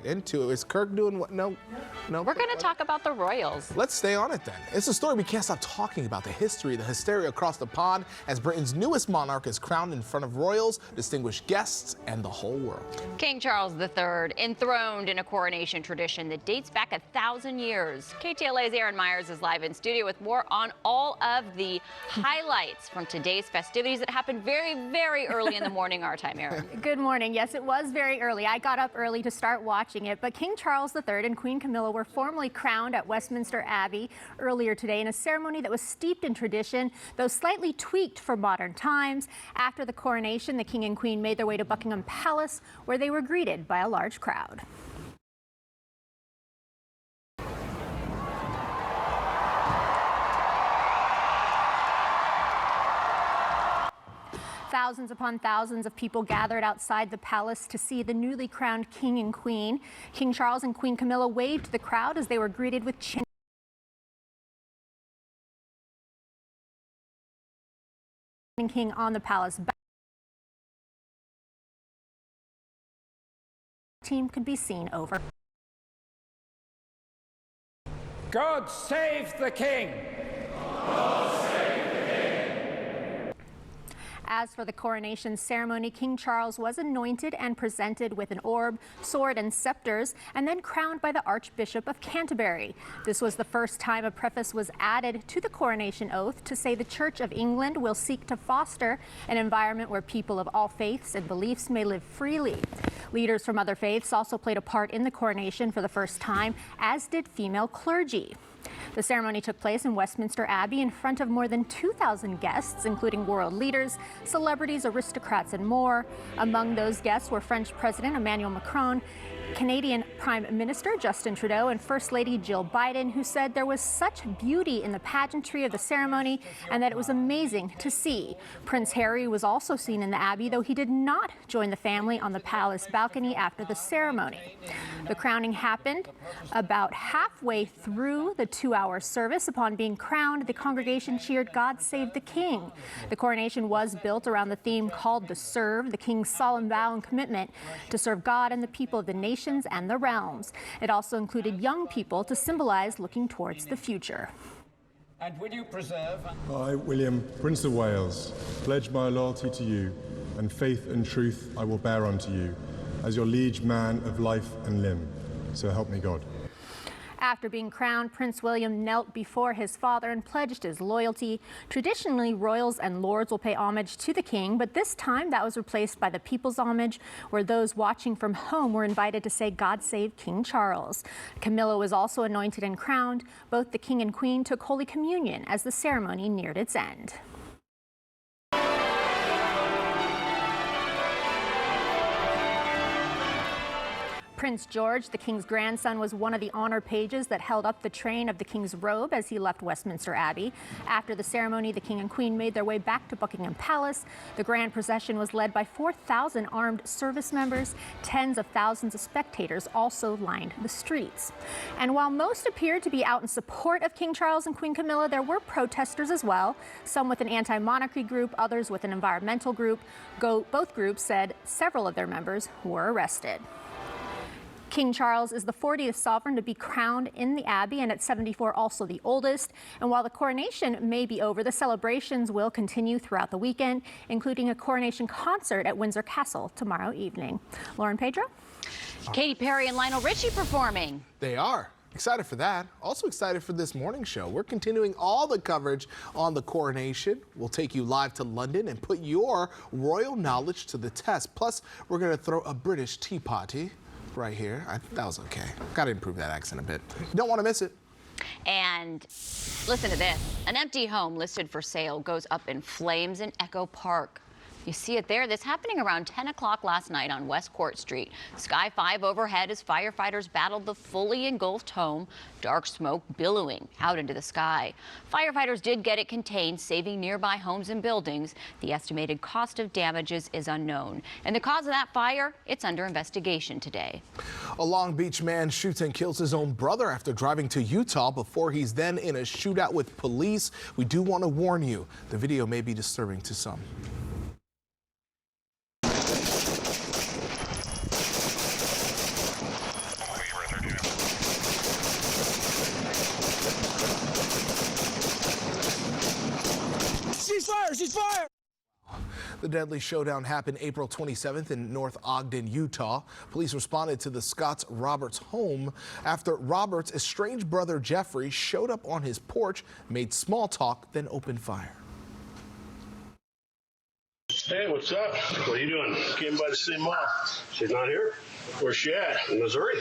into it. Is Kirk doing what? No. We're going to talk about the Royals. Let's stay on it then. It's a story we can't stop talking about, the history, the hysteria across the pond as Britain's newest monarch is crowned in front of royals, distinguished guests, and the whole world. King Charles III, enthroned in a coronation tradition that dates back 1,000 years. KTLA's Aaron Myers is live in studio with more on all of the highlights from today's festivities that happened very, very early in the morning our time, Aaron. Good morning. Yes, it was very early. I got up early to start watching it, but King Charles III and Queen Camilla were formally crowned at Westminster Abbey earlier today in a ceremony that was steeped in tradition, though slightly tweaked for modern times. After the coronation, the King and Queen made their way to Buckingham Palace, where they were greeted by a large crowd. Thousands upon thousands of people gathered outside the palace to see the newly crowned king and queen. King Charles and Queen Camilla waved to the crowd as they were greeted with chanting king on the palace. Team could be seen over. God save the king! God save As for the coronation ceremony, King Charles was anointed and presented with an orb, sword, and scepters, and then crowned by the Archbishop of Canterbury. This was the first time a preface was added to the coronation oath to say the Church of England will seek to foster an environment where people of all faiths and beliefs may live freely. Leaders from other faiths also played a part in the coronation for the first time, as did female clergy. The ceremony took place in Westminster Abbey in front of more than 2,000 guests, including world leaders, celebrities, aristocrats, and more. Among those guests were French President Emmanuel Macron, Canadian Prime Minister Justin Trudeau, and First Lady Jill Biden, who said there was such beauty in the pageantry of the ceremony and that it was amazing to see. Prince Harry was also seen in the Abbey, though he did not join the family on the palace balcony after the ceremony. The crowning happened about halfway through the 2-hour service. Upon being crowned, the congregation cheered, "God save the King." The coronation was built around the theme called "To Serve," the king's solemn vow and commitment to serve God and the people of the nations and the realms. It also included young people to symbolize looking towards the future. And will you preserve? I, William, Prince of Wales, pledge my loyalty to you, and faith and truth I will bear unto you, as your liege man of life and limb. So help me God. After being crowned, Prince William knelt before his father and pledged his loyalty. Traditionally, royals and lords will pay homage to the king, but this time that was replaced by the people's homage, where those watching from home were invited to say, "God save King Charles." Camilla was also anointed and crowned. Both the king and queen took Holy Communion as the ceremony neared its end. Prince George, the king's grandson, was one of the honor pages that held up the train of the king's robe as he left Westminster Abbey. After the ceremony, the king and queen made their way back to Buckingham Palace. The grand procession was led by 4,000 armed service members. Tens of thousands of spectators also lined the streets. And while most appeared to be out in support of King Charles and Queen Camilla, there were protesters as well, some with an anti-monarchy group, others with an environmental group. Both groups said several of their members were arrested. King Charles is the 40th sovereign to be crowned in the Abbey, and at 74 also the oldest. And while the coronation may be over, the celebrations will continue throughout the weekend, including a coronation concert at Windsor Castle tomorrow evening. Lauren Pedro? Katy Perry and Lionel Richie performing. They are. Excited for that. Also excited for this morning show. We're continuing all the coverage on the coronation. We'll take you live to London and put your royal knowledge to the test. Plus, we're going to throw a British tea party right here. That was okay. Got to improve that accent a bit. You don't want to miss it. And listen to this. An empty home listed for sale goes up in flames in Echo Park. You see it there. This happening around 10 o'clock last night on West Court Street. Sky 5 overhead as firefighters battled the fully engulfed home, dark smoke billowing out into the sky. Firefighters did get it contained, saving nearby homes and buildings. The estimated cost of damages is unknown. And the cause of that fire, it's under investigation today. A Long Beach man shoots and kills his own brother after driving to Utah before he's then in a shootout with police. We do want to warn you, the video may be disturbing to some. Ceasefire! Ceasefire! The deadly showdown happened April 27th in North Ogden, Utah. Police responded to the Scotts Roberts home after Roberts' estranged brother Jeffrey showed up on his porch, made small talk, then opened fire. Hey, what's up? What are you doing? Came by to see Mom. She's not here? Where's she at? In Missouri?